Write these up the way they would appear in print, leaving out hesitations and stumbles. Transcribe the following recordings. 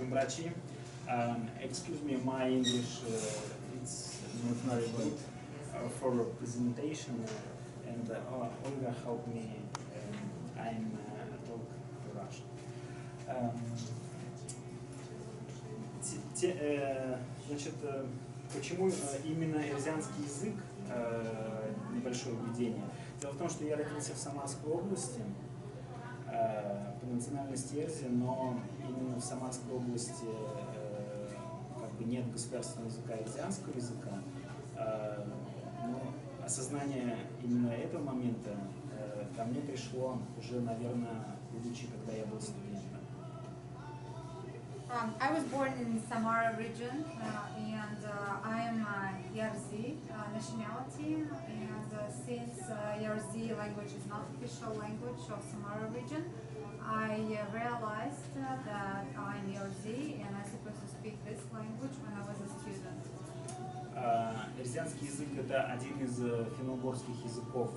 Jumbrachi. Excuse me, my English it's not very good for presentation, and Olga helped me. I'm talk Russian. Значит, почему именно эрзианский язык? Небольшое введение. Дело в том, что я родился в Самарской области, по национальности Эрзи, но именно в Самарской области как бы нет государственного языка эрзианского языка. Но осознание именно этого момента ко мне пришло уже, наверное, будучи, когда я был студентом. I was born in Samara region, and I am Yarzi nationality, and since Yarzi language is not official language of Samara region, I realized that I'm Yarzi and I'm supposed to speak this language when I was a student. Эрзианский язык — это один из финно-угорских языков,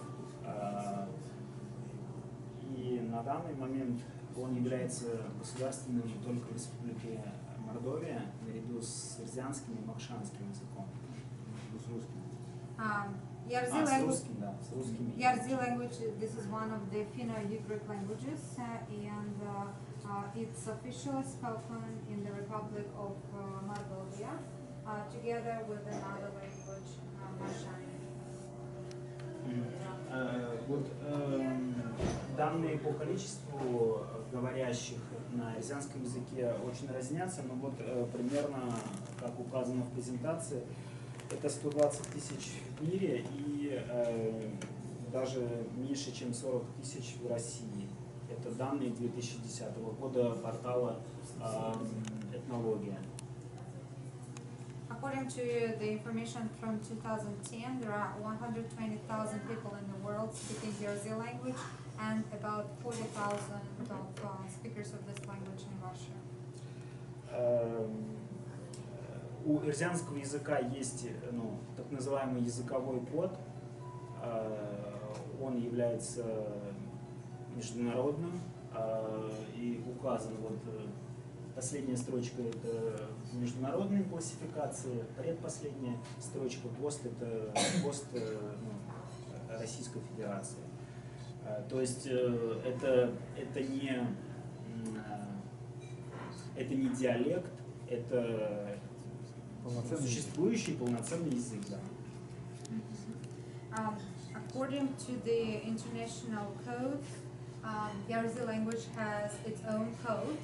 и на данный момент он является государственным только в Республике Мордовия, наряду с эрзианским и макшанским языком. С русским. Yarzi language, this is one of the Finno-Ugric languages, and it's officially spoken in the Republic of Mordovia, together with another language, Makshan. Вот данные по количеству говорящих на эрзианском языке очень разнятся, но вот примерно, как указано в презентации, это 120 тысяч в мире и даже меньше, чем 40 тысяч в России. Это данные 2010 года портала «Этнология». According to the information from 2010, there are 120,000 people in the world speaking Yarzi language and about 40,000 of speakers of this language in Russia. У эрзианского языка есть так называемый языковой код. Он является международным и указан вот последняя строчка — это международные классификации, предпоследняя строчка ГОСТ — это ГОСТ Российской Федерации. То есть это не диалект, это существующий полноценный язык. Да. According to the international code, Yarzi language has its own code.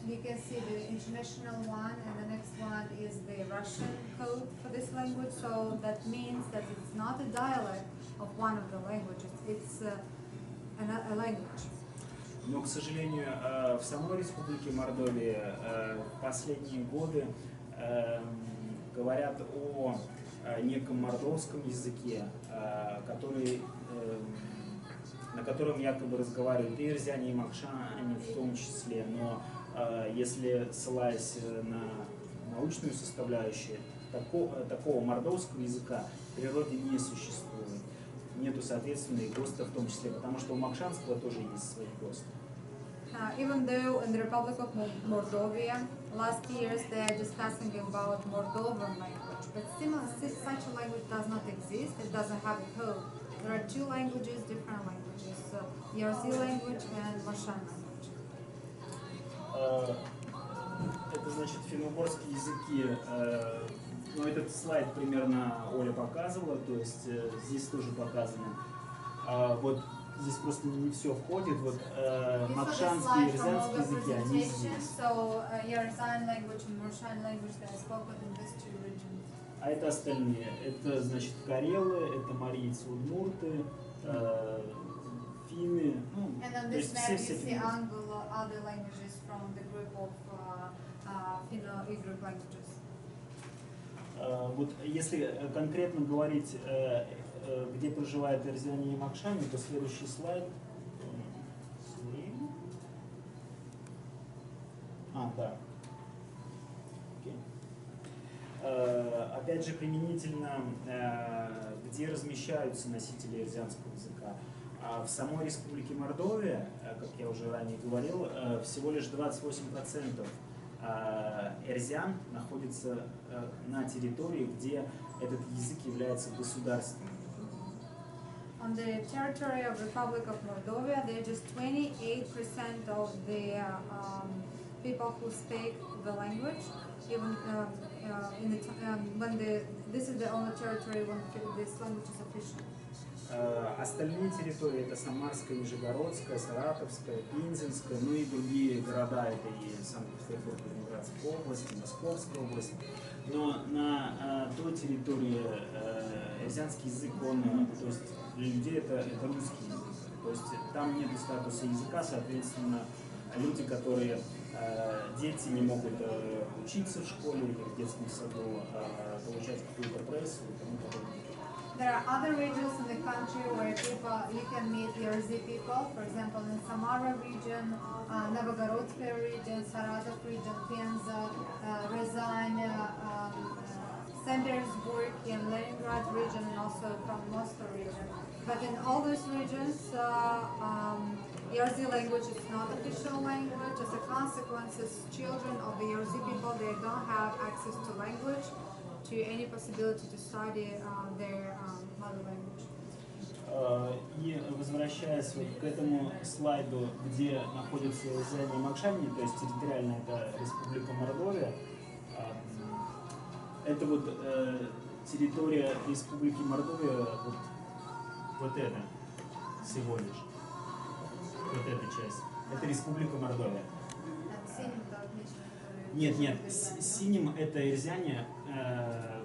You can see the international one, and the next one is the Russian code for this language. So that means that it's not a dialect of one of the languages; it's a language. Но, к сожалению, в самой Республике Мордовия в последние годы говорят о неком мордовском языке, на котором якобы разговаривают и эрзиане, и макшане в том числе, но если ссылаясь на научную составляющую, такого мордовского языка в природе не существует. Нету, соответственно, и ГОСТа в том числе, потому что у макшанского тоже есть свои ГОСТы. Even though in the Republic of Mordovia, last years they are discussing about Moldovan language, but such a language does not exist. It doesn't have a code. There are two languages, different languages, Yarzi language and Makshan language. Это значит финно-угорские языки. Ну, этот слайд примерно Оля показывала, то есть здесь тоже показано. Вот здесь просто не все входит. Вот макшанские и эрзианские языки, они здесь. А это остальные. Это, значит, карелы, это марийцы, удмурты, финны. Ну, то есть все Вот если конкретно говорить, где проживают эрзиане и макшане, то следующий слайд. Да. Опять же, применительно, где размещаются носители эрзианского языка. В самой Республике Мордовия, как я уже ранее говорил, всего лишь 28% Эрзиан находится на территории, где этот язык является государственным. On the territory of Republic of Moldova, there are just 28% of the people who speak the language. Even this is the only territory when this language is official. Остальные территории это Самарская, Нижегородская, Саратовская, Пензенская, ну и другие города, это и Санкт-Петербург, Ленинградская область, Московская область. Но на той территории эрзианский язык, он, то есть для людей это русский язык. То есть там нет статуса языка, соответственно, люди, которые, дети не могут учиться в школе или в детском саду, получать какую-то прессу и тому подобное. There are other regions in the country where you can meet Yerzi people. For example, in Samara region, Novogorodskaya region, Saratov region, Penza, Ryazan, St. Petersburg, and Leningrad region, and also from Moscow region. But in all those regions, Yerzi language is not official language. As a consequence, children of the Yerzi people, they don't have access to language, to any possibility to study their mother language. И возвращаясь вот к этому слайду, где находится Эрзиан и Макшани, то есть территориально это Республика Мордовия, это вот территория Республики Мордовия, вот это всего лишь, вот эта часть, это Республика Мордовия. Нет, синим это Эрзиане,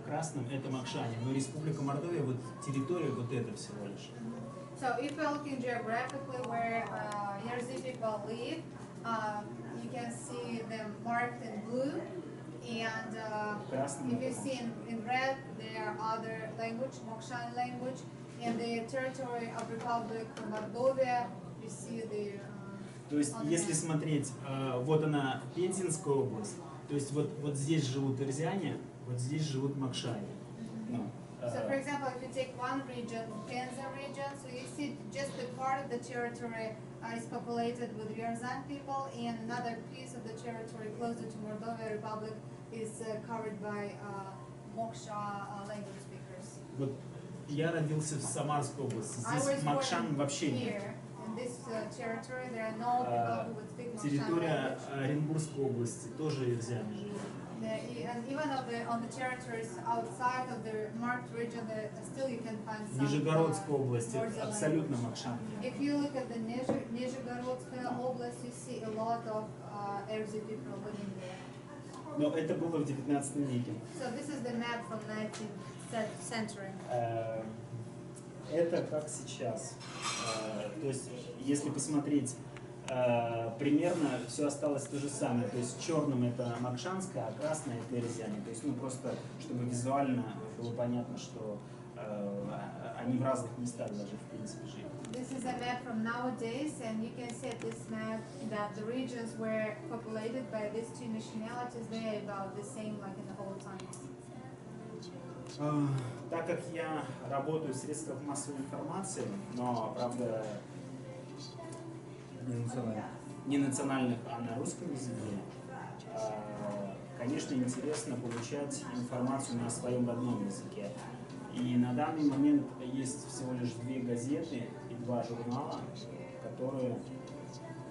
красным это Макшани, но Республика Мордовия, вот территория вот это всего лишь. So if you're looking geographically where Yerzi people live, you can see them marked in blue, and if you see in red, there are other language, Mokshan language, and the territory of Republic of Moldova, you see the. То есть, если смотреть, вот она Пензенская область, то есть вот здесь живут эрзиане, вот здесь живут макшане. So, for example, if you take one region, Penza region, so you see just the part of the territory is populated with Ryazan people, and another piece of the territory closer to Moldova Republic is covered by Moksha language speakers. Вот я родился в Самарской области, здесь макшан вообще нет. Territory, there are no people who would speak Mokshan Территория language. Оренбургской области тоже эрзиане живут. And even on the territories outside of the marked region, still you can find some. Нижегородской области абсолютно макшан. If you look at the Nizhegorодskaya Oblast, you see a lot of Erzi people living there. Но это было в 19 веке. So this is the map from 19th century. Это как сейчас. То есть, если посмотреть, примерно все осталось то же самое. То есть черным это макшанская, а красное это эрзиане. То есть, ну просто, чтобы визуально было понятно, что они в разных местах даже в принципе жили. This is a map from nowadays, and you can see at this map that the regions were populated by these two nationalities. They are about the same like in the old times. Так как я работаю в средствах массовой информации, но, правда, не национальных, а на русском языке, конечно, интересно получать информацию на своем родном языке. И на данный момент есть всего лишь 2 газеты и 2 журнала, которые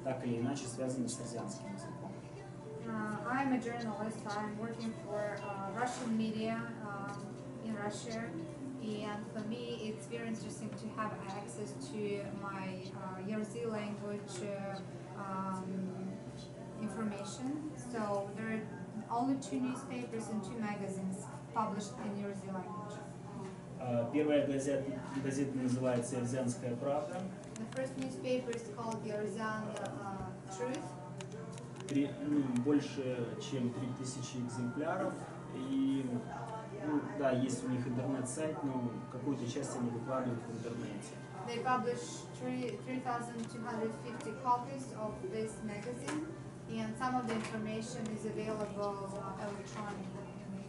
так или иначе связаны с эрзианским языком. I'm a journalist. I'm working for Russian media in Russia, and for me it's very interesting to have access to my Yerzi language information. So there are only 2 newspapers and 2 magazines published in Yerzi language. Первая газета называется «Эрзианская правда». The first newspaper is called Yerzan Truth. Больше чем 3000 экземпляров. И да, есть у них интернет-сайт, но какую-то часть они выкладывают в интернете. They publish 3,250 copies of this magazine, and some of the information is available electronically in the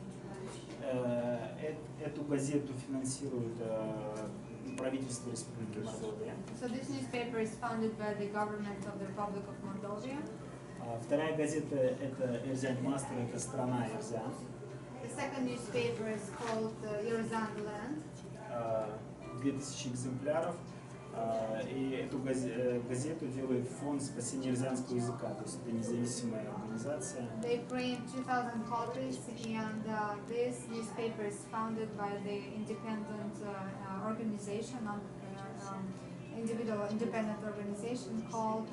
internet. Эту газету финансирует правительство Республики Мордовия. So this newspaper is funded by the government of the Republic of Moldova. Вторая газета это Эрзянь Мастер, это страна Эрзянь. The second newspaper is called Yerzan Land. 2000 экземпляров. И эту газету делает фонд спасения эрзянского языка, то есть это независимая организация. They print 2000 copies, and this newspaper is founded by the independent organization, individual independent organization called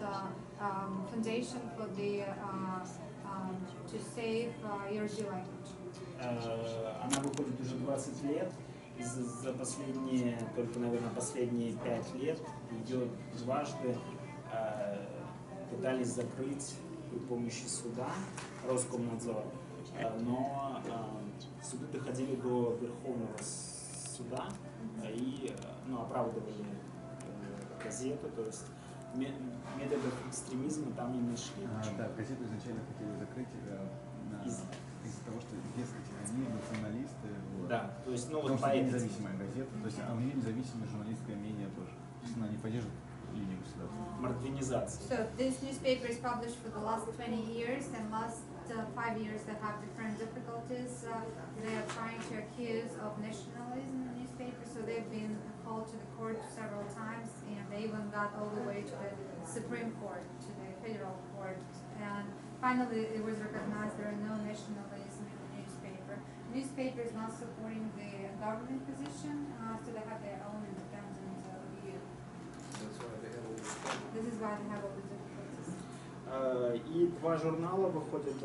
Foundation for the to Save Yerzi Language. Она выходит уже 20 лет. За последние, только, наверное, последние 5 лет ее дважды пытались закрыть при помощи суда, Роскомнадзор, но суды доходили до Верховного суда и оправдывали газету, то есть методов экстремизма там не нашли. Да, газету изначально хотели закрыть из-за того, что, дескать, они националисты. Вот. Да, то есть, потому что это независимая газета, то есть у нее независимое журналистское мнение тоже. То есть она не поддерживает линию государства. Мартвинизация. So this newspaper is published for the last 20 years, and last 5 years they have different difficulties. They are trying to accuse of nationalism in the newspaper, so they've been called to the court several times, and they even got all the way to the Supreme Court, to the federal court. And finally, it was recognized there are no nationalism in the newspaper. The newspaper is not supporting the government position, so they have their own independent view. This is why they have all the difficulties. И два журнала выходят,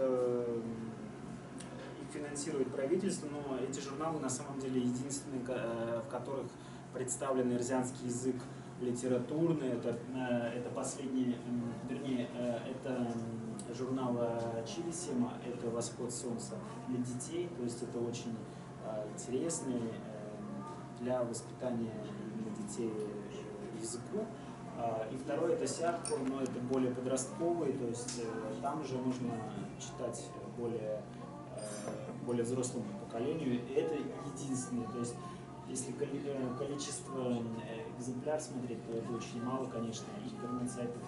их финансирует правительство, но эти журналы на самом деле единственные, в которых представлен эрзянский язык литературный. Это последний, вернее, это журнал Чивисима, это «Восход солнца» для детей, то есть это очень интересный для воспитания детей языку. И второй это Сятко, но это более подростковый, то есть там уже нужно читать более взрослому поколению. И это единственное, то есть если количество экземпляров смотреть, то это очень мало, конечно, и интернет-сайтов,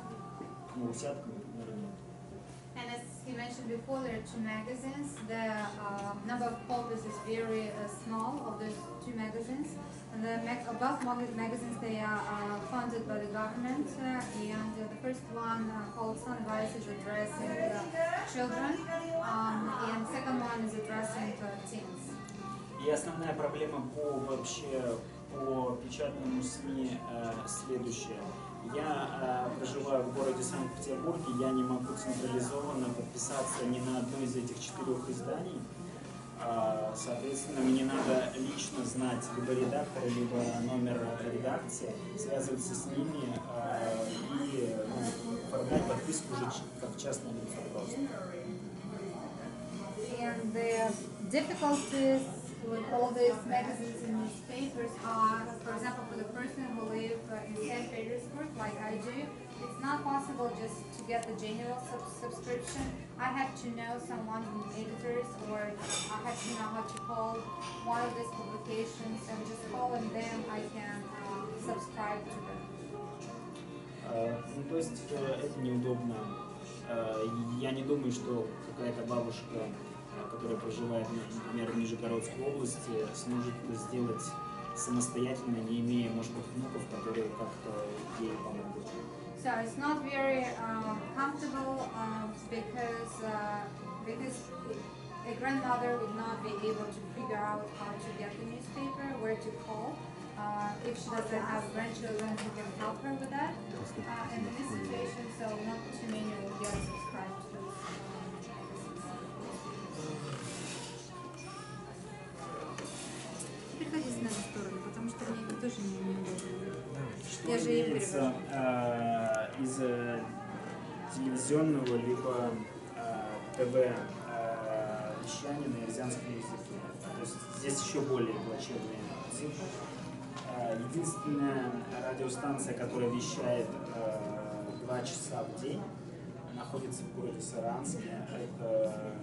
ну, у Сятко, например, нет. And as he mentioned before, there are two magazines. The number of copies is very small of those two magazines. And both magazines, they are funded by the government. And the first one, called Sunrise, is addressing children. And the second one is addressing teens. И основная проблема по печатному СМИ следующая. Я проживаю в городе Санкт-Петербурге, я не могу централизованно подписаться ни на одно из этих 4 изданий. Соответственно, мне надо лично знать либо редактора, либо номер редакции, связываться с ними и оформлять подписку уже как частное лицо просто. And the difficulties with all these magazines and newspapers are, for example, for the person who lives in St. Petersburg, like I do, it's not possible just to get the general subscription. I have to know someone from the editors, or I have to know how to call one of these publications, and just calling them, I can subscribe to them. Ну, то есть это неудобно. Я не думаю, что какая-то бабушка, которая проживает, например, в Нижегородской области, сможет это сделать самостоятельно, не имея, может быть, внуков, которые как-то ей помогут. So it's not very comfortable because a grandmother would not be able to figure out how to get the newspaper, where to call. If she doesn't have grandchildren who can help her with that. And in this situation, so not too many will get subscribed to those magazines. Приходите на эту сторону, потому что мне это тоже неудобно. Я же им перевожу. Из телевизионного либо ТВ вещания на эрзянском языке. То есть здесь еще более плачевный язык. Единственная радиостанция, которая вещает 2 часа в день, находится в городе Саранске. Это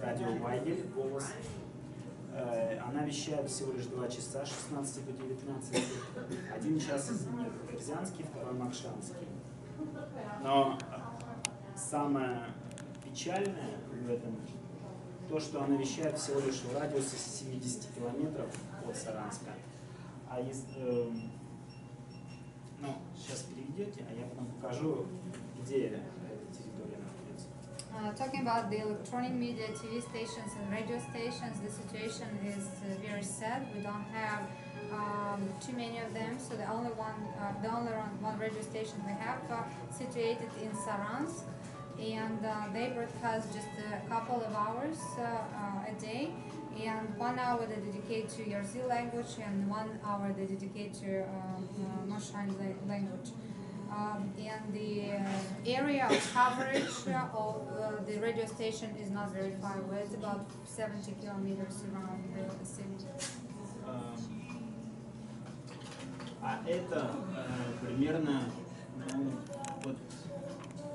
радио Вайгель, голос. Она вещает всего лишь 2 часа, 16 до 19. 1 час из них эрзянский, 2 макшанский. Но самое печальное в этом то, что она вещает всего лишь в радиусе 70 километров от Саранска. А ну, сейчас переведете, а я потом покажу, где эта территория находится. Talking about the electronic media, TV stations and radio stations, the situation is very sad. We don't have too many of them, so the only one radio station we have situated in Saransk, and they broadcast just a couple of hours a day, and 1 hour they dedicate to Yarzi language and 1 hour they dedicate to Moshan language. And the area of coverage of the radio station is not very far away. It's about 70 kilometers around the city. А это примерно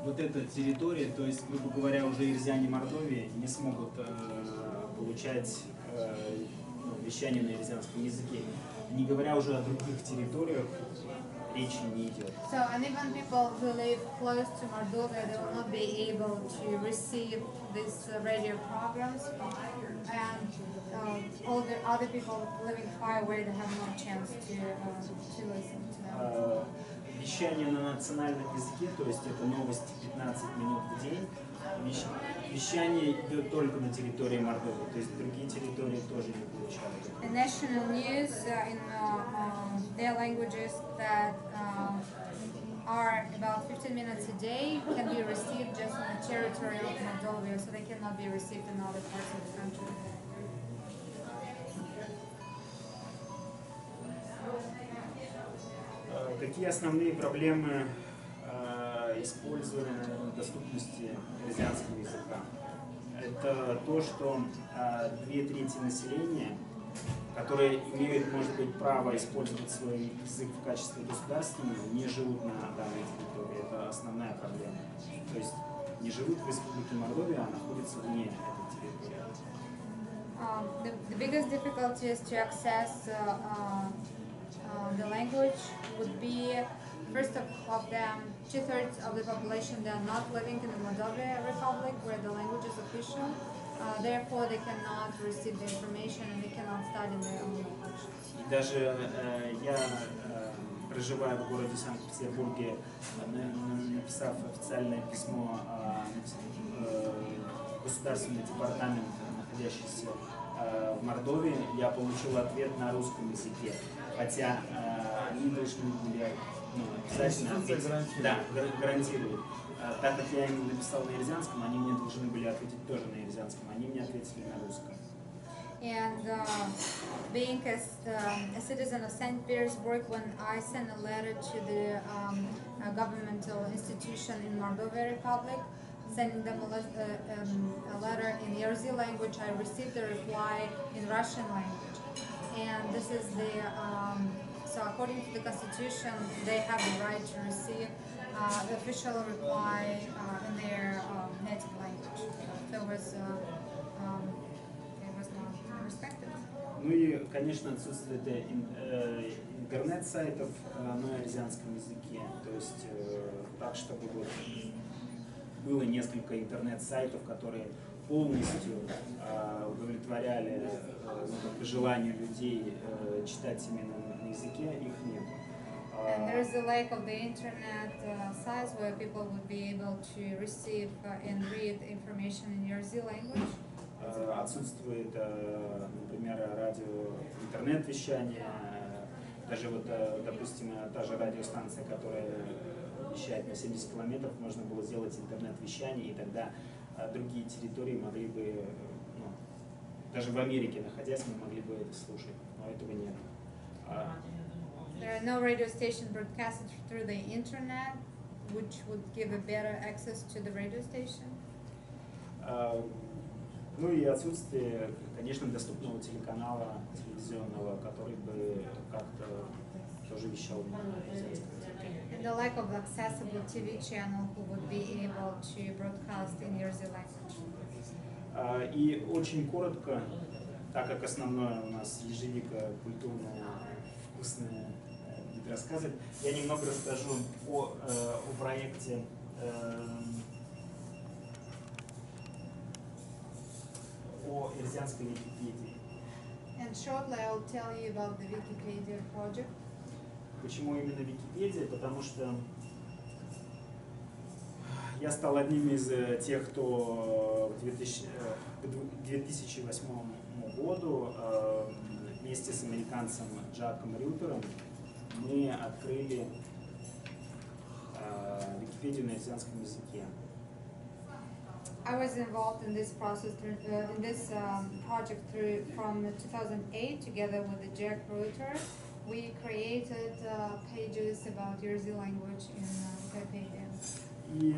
вот эта территория, то есть, грубо говоря, уже ирзяне Мордовии не смогут получать вещание на ирзянском языке. Не говоря уже о других территориях, речи не идет. So, and even people who live close to Moldova, they will not be able to receive these radio programs, and all the other people living far away, they have no chance to listen to them. Вещание на национальном языке, то есть это новости 15 минут в день, вещание идет только на территории Мордовии, то есть другие территории тоже не получают. The national news in their languages that are about 15 minutes a day can be received just on the territory of Moldova, so they cannot be received in other parts of the country. Какие основные проблемы использования доступности ирзянского языка? Это то, что 2/3 населения, которые имеют, может быть, право использовать свой язык в качестве государственного, не живут на данной территории. Это основная проблема. То есть не живут в Республике Мордовия, а находятся вне этой территории. The biggest difficulty is to access the language would be, first of them, 2/3 of the population, they are not living in the Moldova Republic where the language is official. Therefore, they cannot receive the information and they cannot study their own language. И даже я, проживая в городе Санкт-Петербурге, написав официальное письмо в Государственный департамент, находящийся в Мордовии, я получил ответ на русском языке. Хотя они должны были обязательно ответить, да, гарантируют. Так как я им написал на ирзянском, они мне должны были ответить тоже на ирзянском. Они мне ответили на русском. And being a citizen of St. Petersburg, when I sent a letter to the governmental institution in Moldova Republic, sending them a letter in Yarzi language, I received a reply in Russian language. And this is the, so according to the constitution, they have the right to receive the official reply in their native language. So it was not respected. Ну и, конечно, отсутствие интернет-сайтов на ирзянском языке. То есть так, чтобы вот было несколько интернет-сайтов, которые полностью удовлетворяли желанию людей читать именно на языке, их нет. And there is a lack of the internet sites where people would be able to receive and read information in Yarzi language. Отсутствует, например, радио, интернет-вещание, даже вот, допустим, та же радиостанция, которая вещает на 70 километров, можно было сделать интернет-вещание, и тогда другие территории могли бы, ну, даже в Америке находясь, мы могли бы это слушать, но этого нет. There are no radio stations broadcasted through the internet, which would give a better access to the radio station. Ну и отсутствие, конечно, доступного телеканала телевизионного, который бы как-то тоже вещал на ирзянском языке. And the lack of accessible TV channel who would be able to broadcast in Yarzi language. И очень коротко, так как основное у нас ежевика культурная, вкусная, будет рассказывать, я немного расскажу о проекте о эрзианской Википедии. And shortly I will tell you about the Wikipedia project. Почему именно Википедия? Потому что я стал одним из тех, кто к 2008 году вместе с американцем Джаком Рютером мы открыли Википедию на эрзианском языке. I was involved in this process, in this project from 2008 together with Jack Reuter. We created pages about Jersey language in Wikipedia. И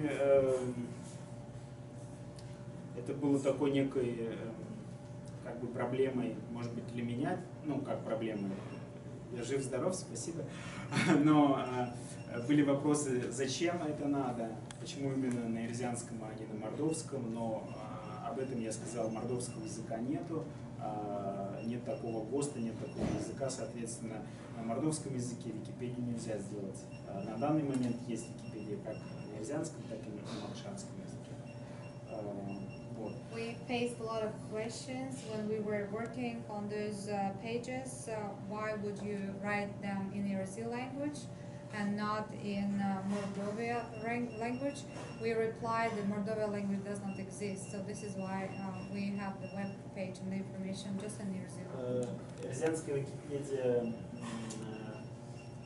это было такой некой как бы проблемой, может быть, для меня, ну как проблемой, я жив-здоров, спасибо, но были вопросы, зачем это надо, почему именно на эрзианском, а не на мордовском, но об этом я сказал, мордовского языка нету, нет такого ГОСТа, нет такого языка, соответственно, на мордовском языке Википедию нельзя сделать. На данный момент есть Википедия как на эрзианском, так и на макшанском языке. Вот. We faced a lot of questions when we were working on those pages. Why would you write them in Jersey language and not in Mordovia language? We replied that Mordovia language does not exist, so this is why we have the web page and the information just in Jersey. Эрзианская Википедия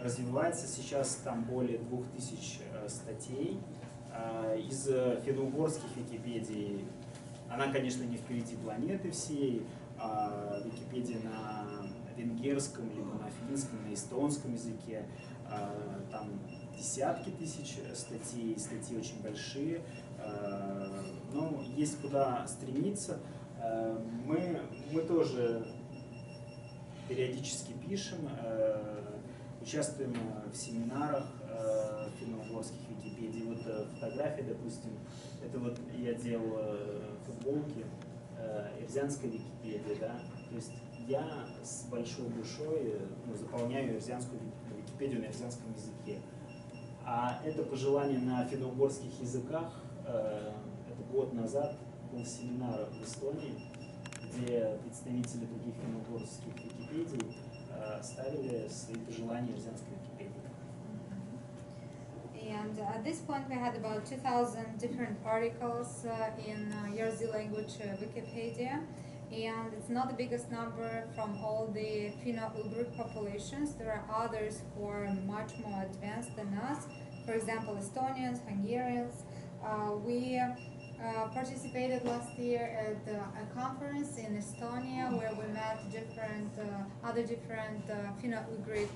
развивается, сейчас там более 2000 статей. Из финно-угорских Википедий, она, конечно, не впереди планеты всей, Википедия на венгерском, либо на финском, на эстонском языке, там десятки тысяч статей, статьи очень большие, но есть куда стремиться. Мы тоже периодически пишем, участвуем в семинарах финно-угорских Википедий. Вот фотографии, допустим, это вот я делал футболки эрзианской Википедии, да, то есть я с большой душой заполняю эрзианскую Википедию на эрзианском языке. А это пожелание на финно-угорских языках, это год назад был семинар в Эстонии, где представители других финно-угорских Википедий ставили свои пожелания эрзианской Википедии. And at this point we had about 2,000 different articles in Jersey language Wikipedia, and it's not the biggest number from all the Finno-Ugric populations. There are others who are much more advanced than us, for example Estonians, Hungarians. We participated last year at a conference in Estonia where we met other different Finno-Ugric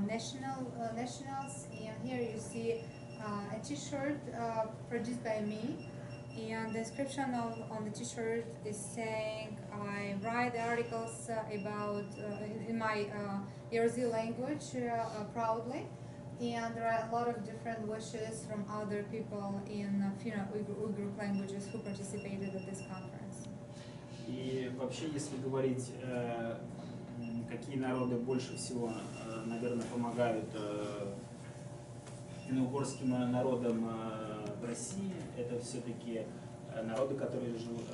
nationals, and here you see a t-shirt produced by me, and the description on the t-shirt is saying I write articles about in my Jersey language proudly. And there are a lot of different wishes from other people in Finno-Ugric languages who participated at this conference. И вообще, если говорить, какие народы больше всего, наверное, помогают финно-угорским народам в России, это все-таки народы, которые живут,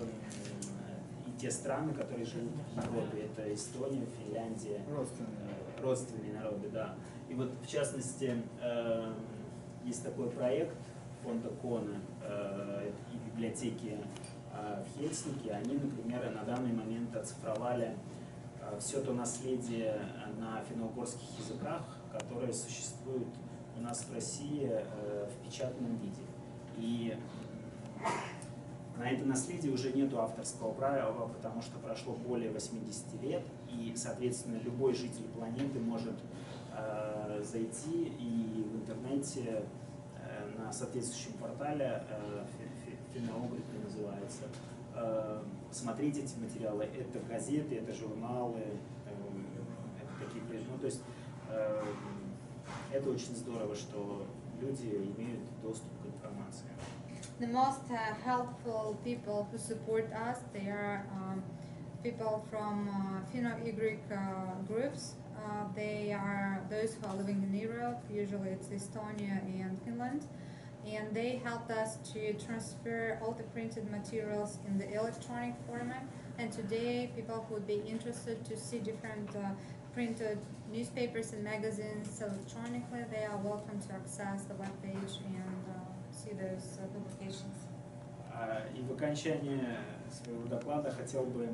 и те страны, которые живут в Европе, это Эстония, Финляндия, родственные народы, да. И вот, в частности, есть такой проект фонда Кона и библиотеки в Хельсинки. Они, например, на данный момент оцифровали все то наследие на финно-угорских языках, которое существует у нас в России в печатном виде. И на это наследие уже нету авторского права, потому что прошло более 80 лет, и, соответственно, любой житель планеты может зайти и в интернете на соответствующем портале, Finno-Ugric называется, смотреть эти материалы. Это газеты, это журналы, это такие, ну, то есть это очень здорово, что люди имеют доступ к информации. The most helpful people who support us, they are people from Finno-Ugric groups. They are those who are living in Europe, usually it's Estonia and Finland. and they helped us to transfer all the printed materials in the electronic format. And today, people who would be interested to see different printed newspapers and magazines electronically, they are welcome to access the webpage and see those publications. И в окончании своего доклада хотел бы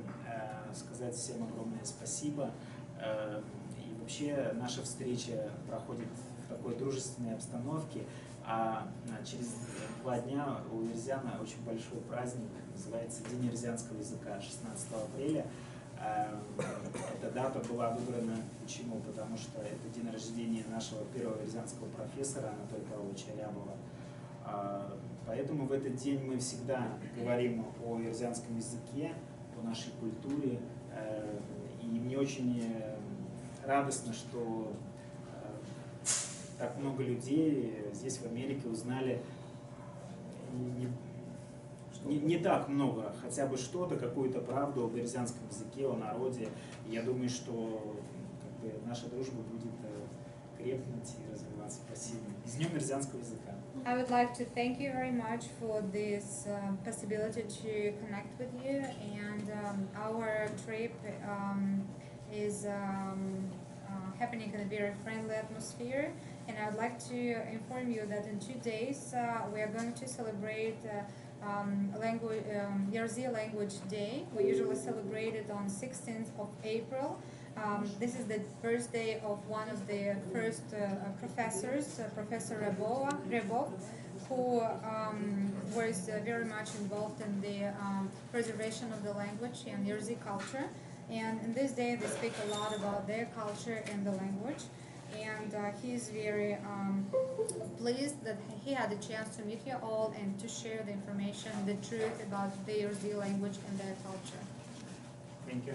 сказать всем огромное спасибо. И вообще наша встреча проходит в такой дружественной обстановке, а через 2 дня у Ерзяна очень большой праздник, называется День ерзянского языка, 16 апреля. Эта дата была выбрана почему? Потому что это день рождения нашего первого ерзянского профессора Анатолия Павловича Рябова. Поэтому в этот день мы всегда говорим о ерзянском языке, о нашей культуре. И мне очень радостно, что так много людей здесь в Америке узнали не так много, хотя бы что-то, какую-то правду об ерзянском языке, о народе. И я думаю, что наша дружба будет крепнуть и развиваться. Спасибо. И с Днем ерзянского языка. I would like to thank you very much for this possibility to connect with you, and our trip is happening in a very friendly atmosphere. And I would like to inform you that in 2 days we are going to celebrate Yerzi Language Day. We usually celebrate it on 16th of April. This is the birthday of one of the first professors, Professor Rebov, who was very much involved in the preservation of the language and Yerzi culture. And in this day, they speak a lot about their culture and the language. And he's very pleased that he had a chance to meet you all and to share the information, the truth about the Yerzi language and their culture. Thank you.